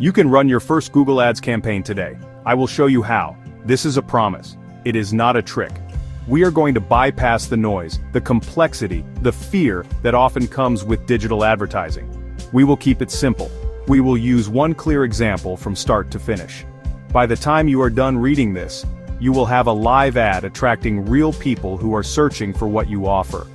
You can run your first Google Ads campaign today. I will show you how. This is a promise. It is not a trick. We are going to bypass the noise, the complexity, the fear that often comes with digital advertising. We will keep it simple. We will use one clear example from start to finish. By the time you are done reading this, you will have a live ad attracting real people who are searching for what you offer.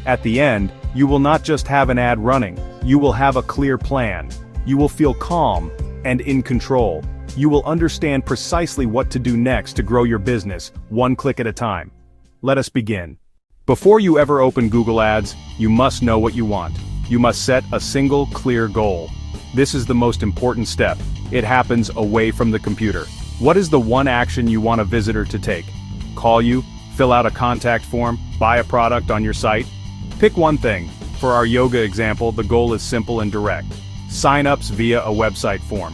At the end, you will not just have an ad running, you will have a clear plan. You will feel calm and in control. You will understand precisely what to do next to grow your business, one click at a time. Let us begin. Before you ever open Google Ads, you must know what you want. You must set a single, clear goal. This is the most important step. It happens away from the computer. What is the one action you want a visitor to take? Call you, fill out a contact form, buy a product on your site? Pick one thing. For our yoga example, the goal is simple and direct. Sign-ups via a website form.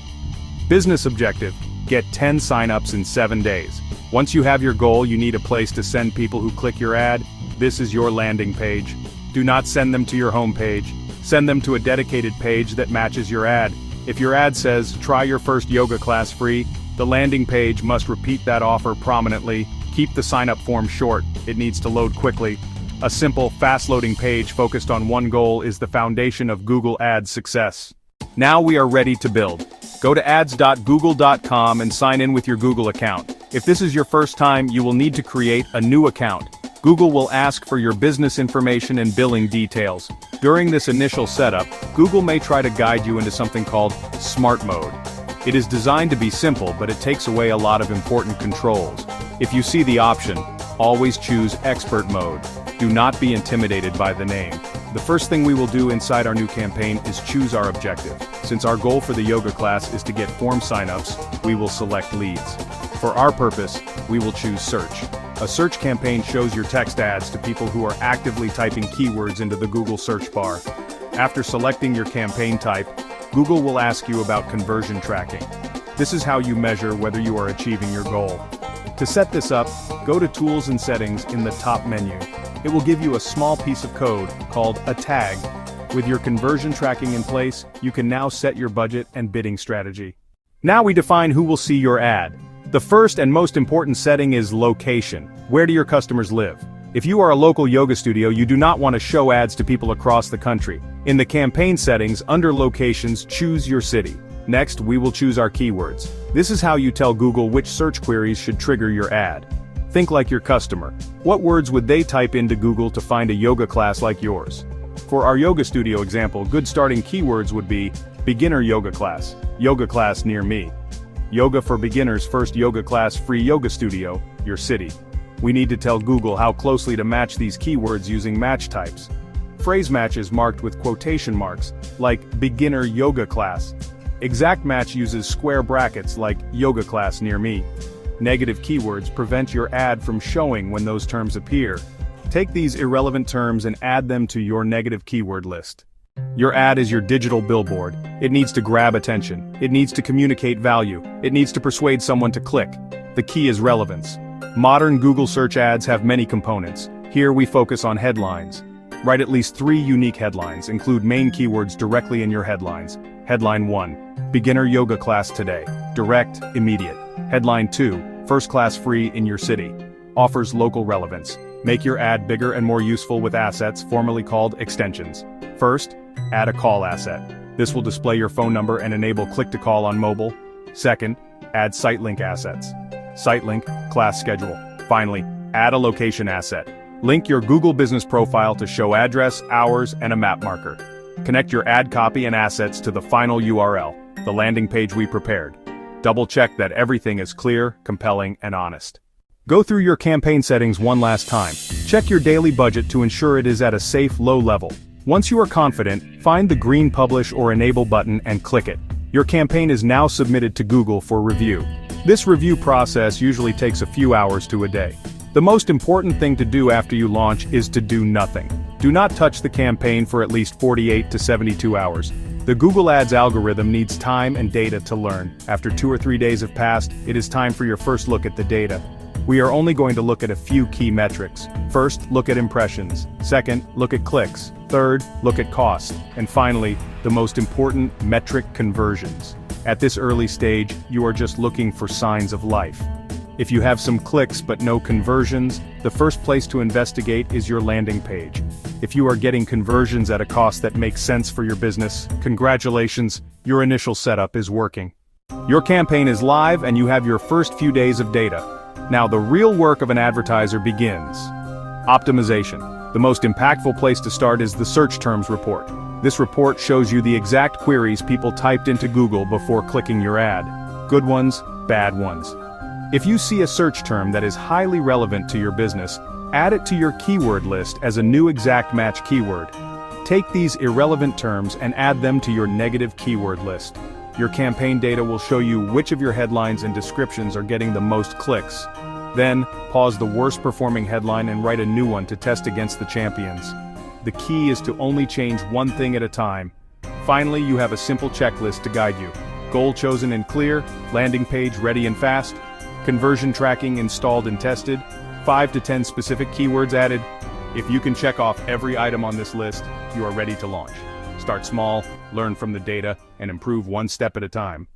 Business objective: get 10 sign-ups in 7 days. Once you have your goal, you need a place to send people who click your ad. This is your landing page. Do not send them to your home page. Send them to a dedicated page that matches your ad. If your ad says, try your first yoga class free, the landing page must repeat that offer prominently. Keep the sign-up form short. It needs to load quickly. A simple, fast-loading page focused on one goal is the foundation of Google Ads success. Now we are ready to build. Go to ads.google.com and sign in with your Google account. If this is your first time, you will need to create a new account. Google will ask for your business information and billing details. During this initial setup, Google may try to guide you into something called Smart Mode. It is designed to be simple, but it takes away a lot of important controls. If you see the option, always choose Expert Mode. Do not be intimidated by the name. The first thing we will do inside our new campaign is choose our objective. Since our goal for the yoga class is to get form signups, we will select leads. For our purpose, we will choose search. A search campaign shows your text ads to people who are actively typing keywords into the Google search bar. After selecting your campaign type, Google will ask you about conversion tracking. This is how you measure whether you are achieving your goal. To set this up, go to Tools and Settings in the top menu. It will give you a small piece of code called a tag. With your conversion tracking in place, you can now set your budget and bidding strategy. Now we define who will see your ad. The first and most important setting is location. Where do your customers live? If you are a local yoga studio, you do not want to show ads to people across the country. In the campaign settings, under locations, choose your city. Next, we will choose our keywords. This is how you tell Google which search queries should trigger your ad. Think like your customer. What words would they type into Google to find a yoga class like yours? For our yoga studio example, good starting keywords would be beginner yoga class near me, yoga for beginners, first yoga class, free yoga studio, your city. We need to tell Google how closely to match these keywords using match types. Phrase matches marked with quotation marks, like beginner yoga class. Exact match uses square brackets like yoga class near me. Negative keywords prevent your ad from showing when those terms appear. Take these irrelevant terms and add them to your negative keyword list. Your ad is your digital billboard. It needs to grab attention. It needs to communicate value. It needs to persuade someone to click. The key is relevance. Modern Google search ads have many components. Here we focus on headlines. Write at least 3 unique headlines. Include main keywords directly in your headlines. Headline 1, beginner yoga class today. Direct, immediate. Headline 2, first class free in your city. Offers local relevance. Make your ad bigger and more useful with assets, formerly called extensions. First, add a call asset. This will display your phone number and enable click-to-call on mobile. Second, add site link assets. Site link, class schedule. Finally, add a location asset. Link your Google business profile to show address, hours, and a map marker. Connect your ad copy and assets to the final URL, the landing page we prepared. Double-check that everything is clear, compelling, and honest. Go through your campaign settings one last time. Check your daily budget to ensure it is at a safe, low level. Once you are confident, find the green Publish or Enable button and click it. Your campaign is now submitted to Google for review. This review process usually takes a few hours to a day. The most important thing to do after you launch is to do nothing. Do not touch the campaign for at least 48 to 72 hours. The Google Ads algorithm needs time and data to learn. After 2 or 3 days have passed, it is time for your first look at the data. We are only going to look at a few key metrics. First, look at impressions. Second, look at clicks. Third, look at cost. And finally, the most important metric, conversions. At this early stage, you are just looking for signs of life. If you have some clicks but no conversions, the first place to investigate is your landing page. If you are getting conversions at a cost that makes sense for your business, congratulations, your initial setup is working. Your campaign is live and you have your first few days of data. Now the real work of an advertiser begins. Optimization. The most impactful place to start is the search terms report. This report shows you the exact queries people typed into Google before clicking your ad. Good ones, bad ones. If you see a search term that is highly relevant to your business, add it to your keyword list as a new exact match keyword. Take these irrelevant terms and add them to your negative keyword list. Your campaign data will show you which of your headlines and descriptions are getting the most clicks. Then, pause the worst performing headline and write a new one to test against the champions. The key is to only change one thing at a time. Finally, you have a simple checklist to guide you. Goal chosen and clear, landing page ready and fast, conversion tracking installed and tested, 5 to 10 specific keywords added. If you can check off every item on this list, you are ready to launch. Start small, learn from the data, and improve one step at a time.